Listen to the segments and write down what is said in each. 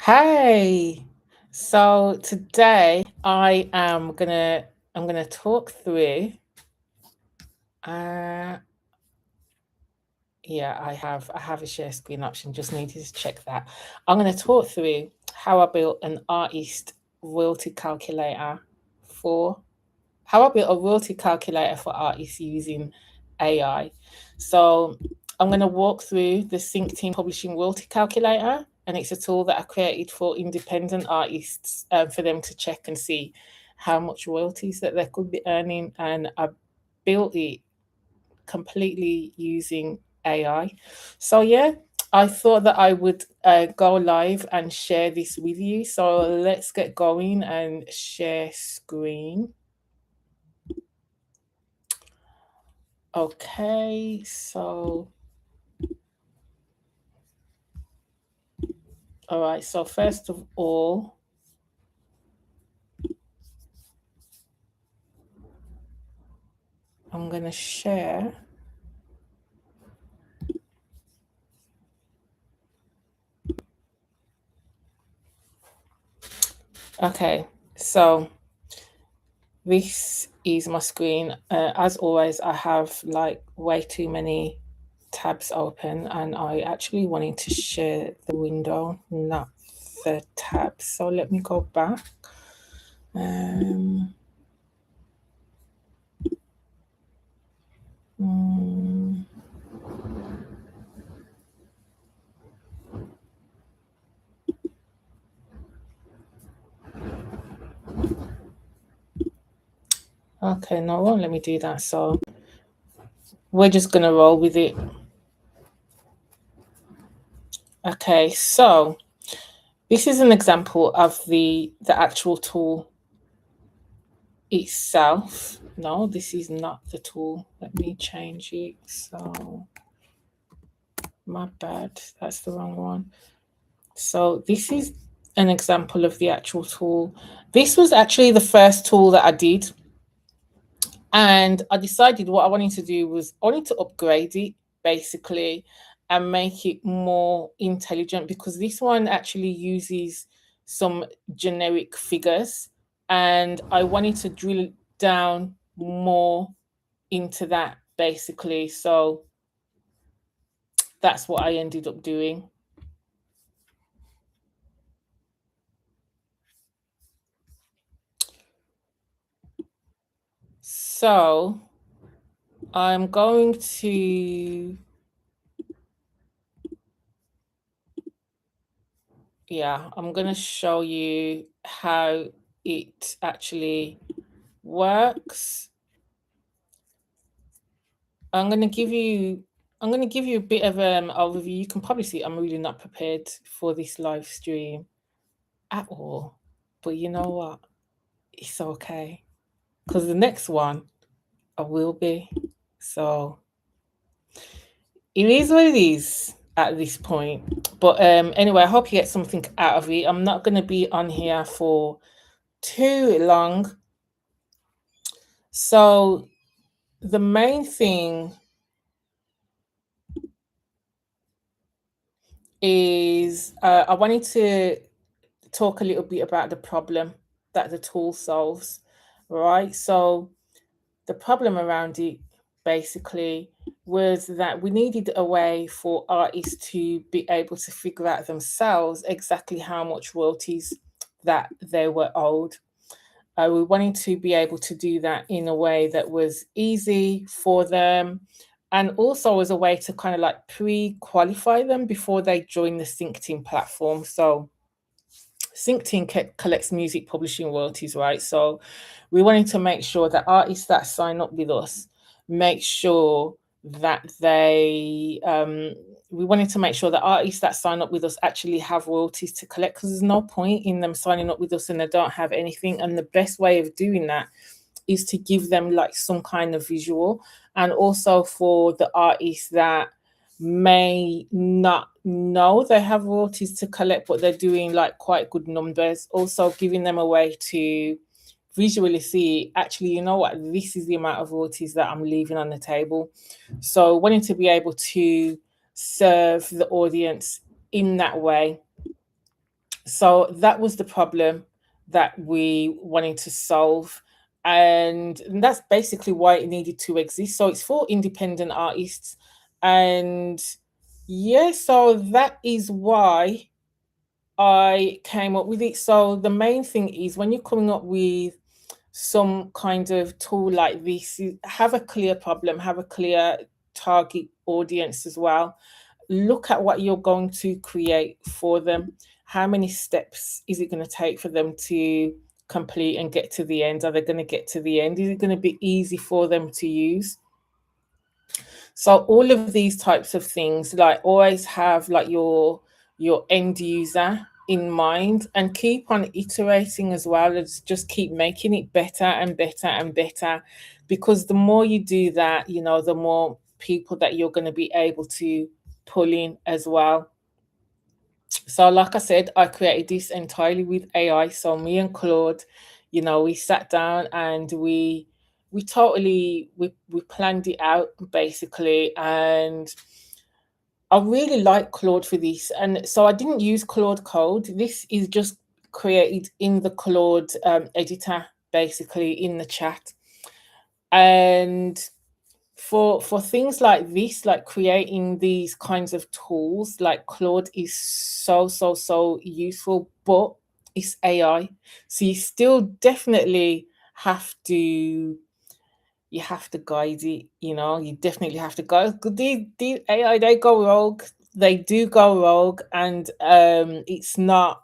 Hey, so today I'm gonna talk through. Uh, yeah, I have a share screen option. Just needed to check that. I'm gonna talk through how I built an artist royalty calculator for how I built a royalty calculator for artists using AI. So I'm going to walk through the Sync Team Publishing Royalty Calculator, and it's a tool that I created for independent artists for them to check and see how much royalties that they could be earning. And I built it completely using AI. So yeah, I thought that I would go live and share this with you. So let's get going and share screen. Okay, so all right, so first of all, I'm going to share. Okay, so this is my screen. As always, I have like way too many tabs open, and I actually wanted to share the window, not the tabs. So let me go back. Um, mm, okay, no, it won't let me do that. So we're just going to roll with it. Okay, so this is an example of the actual tool itself. No, this is not the tool. Let me change it. So my bad, that's the wrong one. So this is an example of the actual tool. This was actually the first tool that I did. And I decided what I wanted to do was I wanted to upgrade it basically and make it more intelligent because this one actually uses some generic figures and I wanted to drill down more into that basically. So that's what I ended up doing. So I'm going to, yeah, I'm going to show you how it actually works. I'm going to give you I'm going to give you a bit of an overview. You can probably see I'm really not prepared for this live stream at all. But you know what? It's okay. Because the next one I will be. So it is what it is at this point. But anyway, I hope you get something out of it. I'm not going to be on here for too long. So the main thing is I wanted to talk a little bit about the problem that the tool solves, right? So the problem around it basically was that we needed a way for artists to be able to figure out themselves exactly how much royalties that they were owed. We wanted to be able to do that in a way that was easy for them and also as a way to kind of like pre-qualify them before they join the sync team platform. So sync team collects music publishing royalties, right? So we wanted to make sure that artists that sign up with us make sure that we wanted to make sure that artists that sign up with us actually have royalties to collect because there's no point in them signing up with us and they don't have anything. And the best way of doing that is to give them like some kind of visual, and also for the artists that may not know they have royalties to collect but they're doing like quite good numbers, also giving them a way to visually see actually, you know what, this is the amount of royalties that I'm leaving on the table. So wanting to be able to serve the audience in that way. So that was the problem that we wanted to solve. And that's basically why it needed to exist. So it's for independent artists. And yeah, so that is why I came up with it. So the main thing is when you're coming up with some kind of tool like this, you have a clear problem, have a clear target audience as well. Look at what you're going to create for them. How many steps is it going to take for them to complete and get to the end? Are they going to get to the end? Is it going to be easy for them to use? So all of these types of things, like always have like your end user in mind and keep on iterating as well. Let's just keep making it better and better and better, because the more you do that, the more people that you're going to be able to pull in as well. So like I said, I created this entirely with AI. So me and Claude, we sat down and we totally we planned it out basically. And I really like Claude for this. And so I didn't use Claude Code. This is just created in the Claude editor, basically in the chat. And for things like this, like creating these kinds of tools, like Claude is so useful, but it's AI. So you still definitely have to guide it, you definitely have to go. The AI, they go rogue. They do go rogue, and it's not,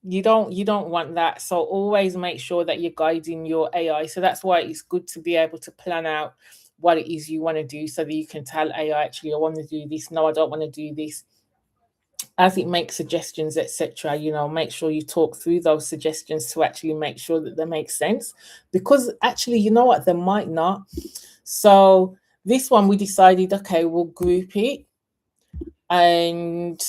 you don't want that. So always make sure that you're guiding your AI. So that's why it's good to be able to plan out what it is you want to do, so that you can tell AI, actually, I want to do this. No, I don't want to do this. As it makes suggestions, etc., make sure you talk through those suggestions to actually make sure that they make sense, because actually, you know what, they might not. So this one, we decided, okay, we'll group it. And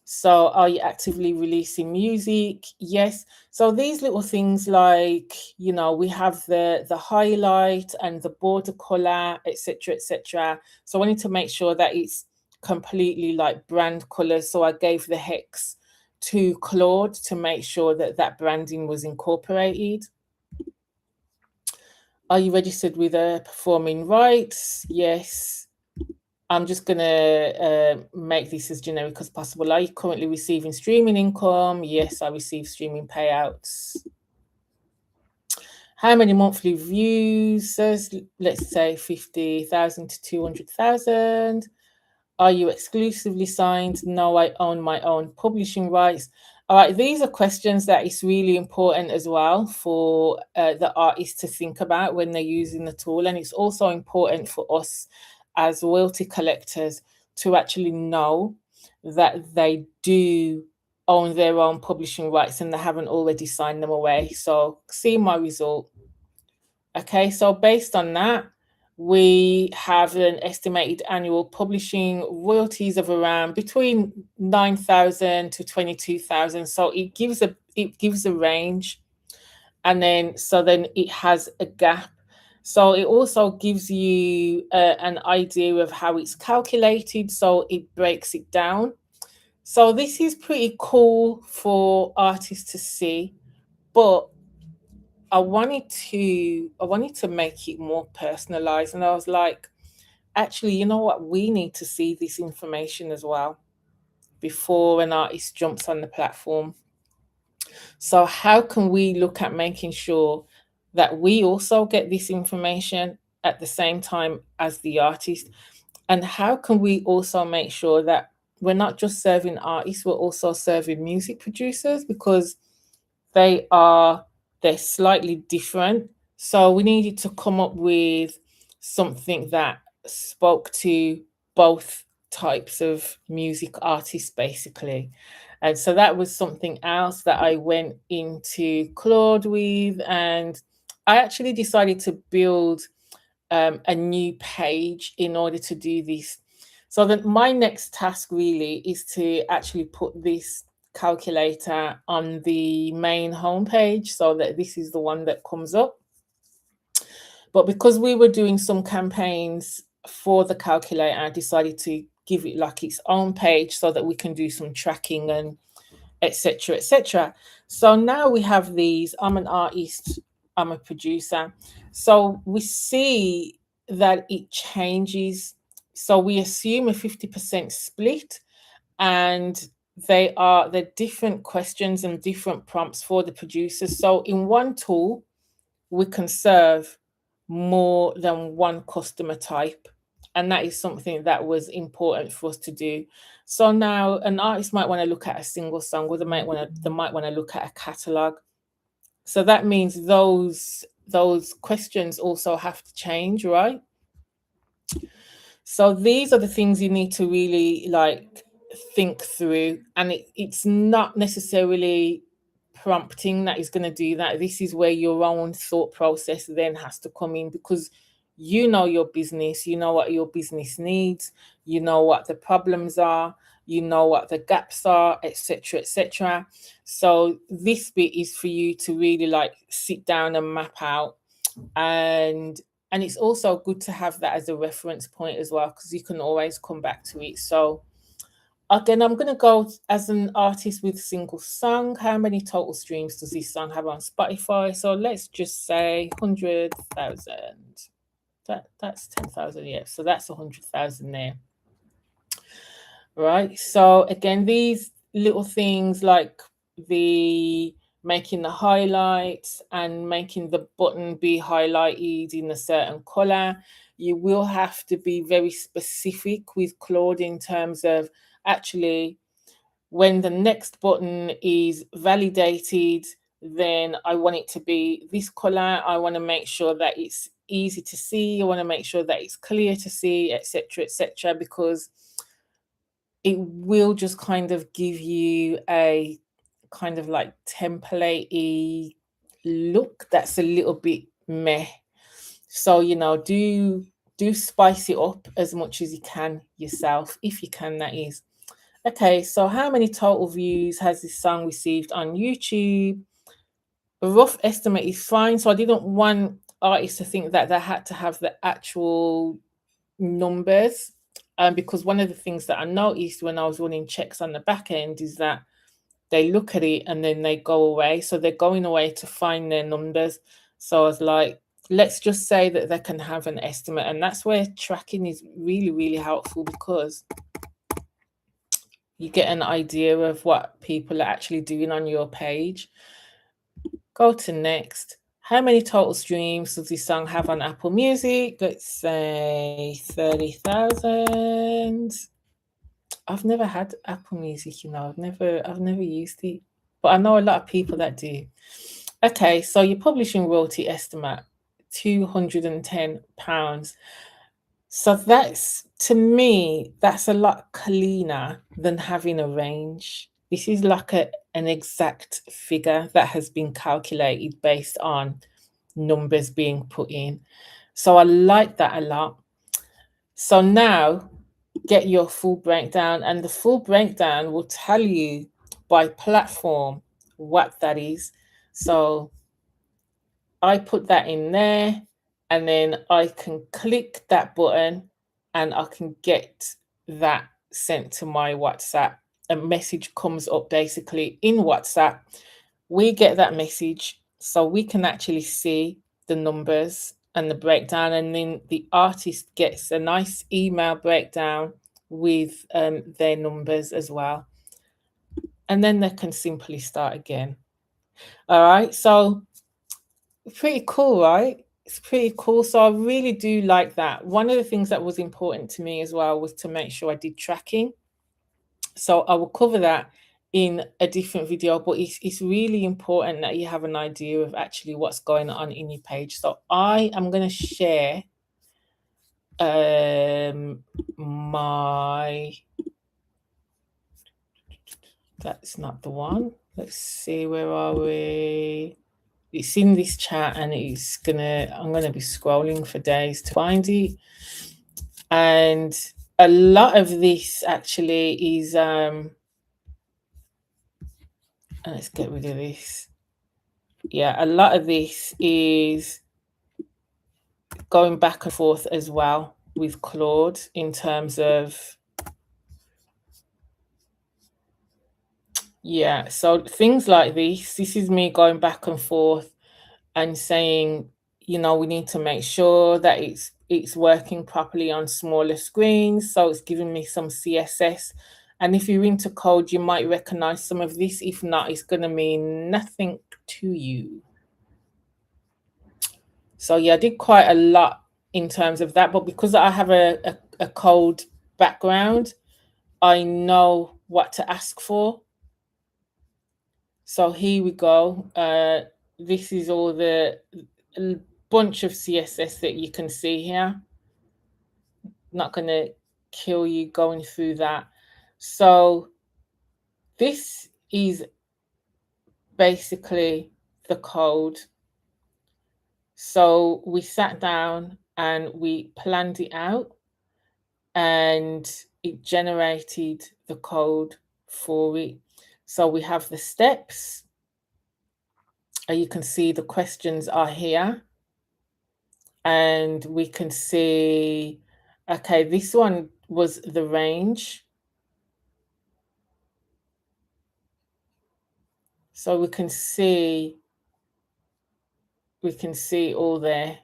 so, are you actively releasing music? Yes. So these little things, like, we have the highlight and the border color, etc., etc. So I wanted to make sure that it's completely like brand colors. So I gave the hex to Claude to make sure that that branding was incorporated. Are you registered with a performing rights? Yes. I'm just going to make this as generic as possible. Are you currently receiving streaming income? Yes, I receive streaming payouts. How many monthly views? Let's say 50,000 to 200,000. Are you exclusively signed? No, I own my own publishing rights. All right, these are questions that is really important as well for the artist to think about when they're using the tool. And it's also important for us as royalty collectors to actually know that they do own their own publishing rights and they haven't already signed them away. So see my result. Okay, so based on that, we have an estimated annual publishing royalties of around between 9,000 to 22,000. So it gives a range, and then it has a gap. So it also gives you an idea of how it's calculated. So it breaks it down. So this is pretty cool for artists to see, but I wanted to make it more personalized. And I was like, actually, you know what? We need to see this information as well before an artist jumps on the platform. So how can we look at making sure that we also get this information at the same time as the artist? And how can we also make sure that we're not just serving artists, we're also serving music producers, because they're slightly different. So we needed to come up with something that spoke to both types of music artists, basically. And so that was something else that I went into Claude with. And I actually decided to build a new page in order to do this. So then my next task really is to actually put this calculator on the main homepage, so that this is the one that comes up. But because we were doing some campaigns for the calculator, I decided to give it like its own page so that we can do some tracking and etc., etc. So now we have these. I'm an artist, I'm a producer. So we see that it changes. So we assume a 50% split, and they're different questions and different prompts for the producers. So in one tool, we can serve more than one customer type. And that is something that was important for us to do. So now an artist might want to look at a single song, or they might want to look at a catalog. So that means those questions also have to change, right? So these are the things you need to really like think through, and it's not necessarily prompting that is going to do that. This is where your own thought process then has to come in, because you know your business, you know what your business needs, you know what the problems are, you know what the gaps are, etc., etc. So this bit is for you to really like sit down and map out, and it's also good to have that as a reference point as well, because you can always come back to it. So again, I'm going to go as an artist with single song. How many total streams does this song have on Spotify? So let's just say 100,000. That's 10,000. Yeah, so that's 100,000 there. Right, so again, these little things like the making the highlights and making the button be highlighted in a certain color, you will have to be very specific with Claude in terms of actually when the next button is validated, then I want it to be this color. I want to make sure that it's easy to see. I want to make sure that it's clear to see, etc., etc., because it will just kind of give you a kind of like template-y look that's a little bit meh. So, do spice it up as much as you can yourself, if you can, that is. Okay, so how many total views has this song received on YouTube? A rough estimate is fine. So I didn't want artists to think that they had to have the actual numbers, because one of the things that I noticed when I was running checks on the back end is that they look at it and then they go away. So they're going away to find their numbers. So I was like, let's just say that they can have an estimate. And that's where tracking is really, really helpful, because you get an idea of what people are actually doing on your page. Go to next. How many total streams does this song have on Apple Music? Let's say 30,000. I've never had Apple Music, I've never used it, but I know a lot of people that do. Okay, so your publishing royalty estimate, £210. So that's, to me, that's a lot cleaner than having a range. This is like an exact figure that has been calculated based on numbers being put in. So I like that a lot. So now get your full breakdown, and the full breakdown will tell you by platform what that is. So I put that in there, and then I can click that button and I can get that sent to my WhatsApp. A message comes up basically in WhatsApp. We get that message so we can actually see the numbers and the breakdown, and then the artist gets a nice email breakdown with their numbers as well. And then they can simply start again. All right, so pretty cool, right? It's pretty cool. So I really do like that. One of the things that was important to me as well was to make sure I did tracking. So I will cover that in a different video, but it's really important that you have an idea of actually what's going on in your page. So I am going to share that's not the one. Let's see, where are we? It's in this chat, and I'm gonna be scrolling for days to find it. And a lot of this actually is let's get rid of this. Yeah, a lot of this is going back and forth as well with Claude in terms of Yeah, so things like this is me going back and forth and saying, we need to make sure that it's working properly on smaller screens. So it's giving me some CSS. And if you're into code, you might recognize some of this. If not, it's going to mean nothing to you. So yeah, I did quite a lot in terms of that. But because I have a code background, I know what to ask for. So here we go. This is all the bunch of CSS that you can see here. Not going to kill you going through that. So this is basically the code. So we sat down and we planned it out, and it generated the code for it. So we have the steps. You can see the questions are here. And we can see, okay, this one was the range. So we can see all there.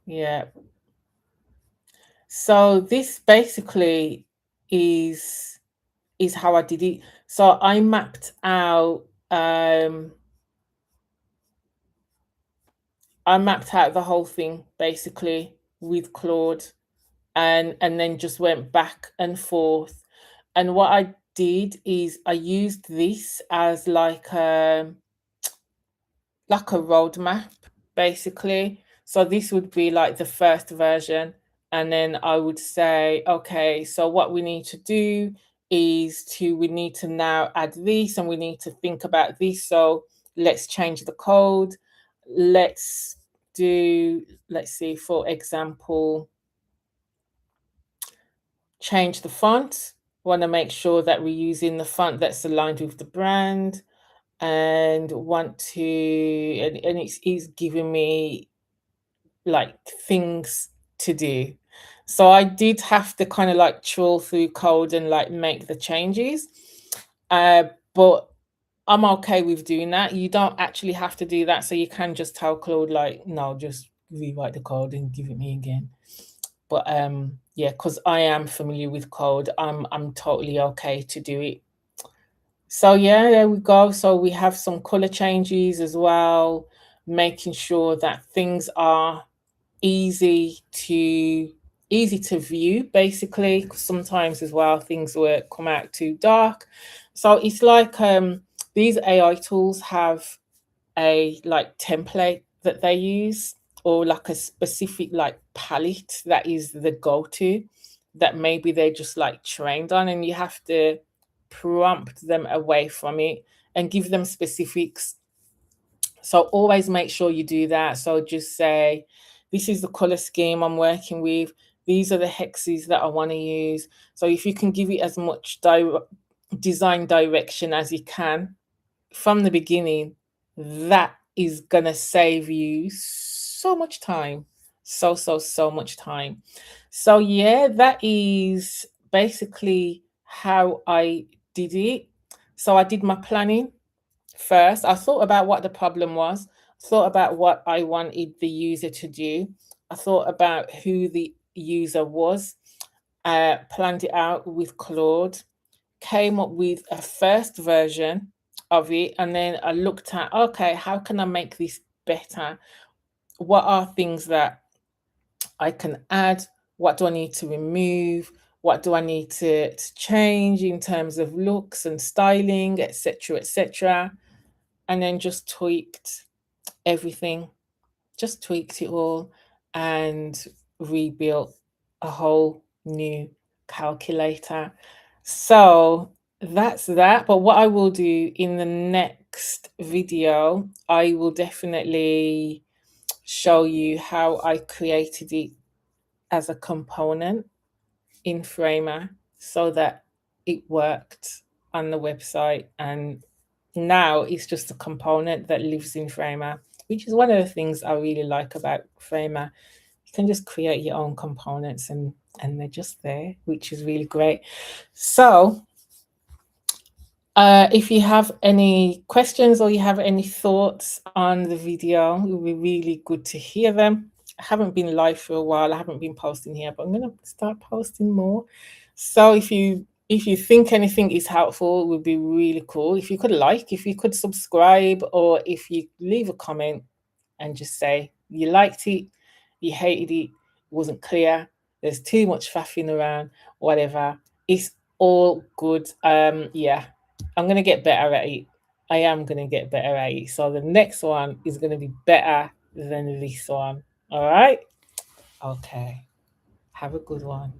Yeah. So this basically is how I did it. So I mapped out the whole thing basically with Claude, and then just went back and forth. And what I did is I used this as like a roadmap, basically. So this would be like the first version. And then I would say, okay, so what we need to do is we need to now add this, and we need to think about this. So let's change the code. Let's see, for example, change the font. Want to make sure that we're using the font that's aligned with the brand, and want to, and it's giving me like things to do. So I did have to kind of like trawl through code and like make the changes. But I'm okay with doing that. You don't actually have to do that. So you can just tell Claude, like, no, just rewrite the code and give it me again. But yeah, because I am familiar with code, I'm totally okay to do it. So yeah, there we go. So we have some color changes as well, making sure that things are easy to view, basically. 'Cause sometimes as well things will come out too dark. So it's like these AI tools have a like template that they use, or like a specific like palette that is the go-to, that maybe they're just like trained on, and you have to prompt them away from it and give them specifics. So always make sure you do that. So just say, this is the color scheme I'm working with. These are the hexes that I want to use. So if you can give it as much design direction as you can from the beginning, that is going to save you so much time. So much time. So yeah, that is basically how I did it. So I did my planning first. I thought about what the problem was, thought about what I wanted the user to do. I thought about who the user was, planned it out with Claude, came up with a first version of it, and then I looked at, okay, how can I make this better? What are things that I can add? What do I need to remove? What do I need to change in terms of looks and styling, etc., etc.? And then just tweaked everything, just tweaked it all, and rebuilt a whole new calculator. So that's that. But what I will do in the next video, I will definitely show you how I created it as a component in Framer so that it worked on the website, and now it's just a component that lives in Framer, which is one of the things I really like about Framer. You can just create your own components and and they're just there, which is really great. So if you have any questions or you have any thoughts on the video, it would be really good to hear them. I haven't been live for a while. I haven't been posting here, but I'm going to start posting more. So if you think anything is helpful, it would be really cool. If you could like, if you could subscribe, or if you leave a comment and just say you liked it, you hated it, wasn't clear, there's too much faffing around, whatever. It's all good. Yeah, I'm gonna get better at it. I am gonna get better at it. So the next one is gonna be better than this one. All right. Okay. Have a good one.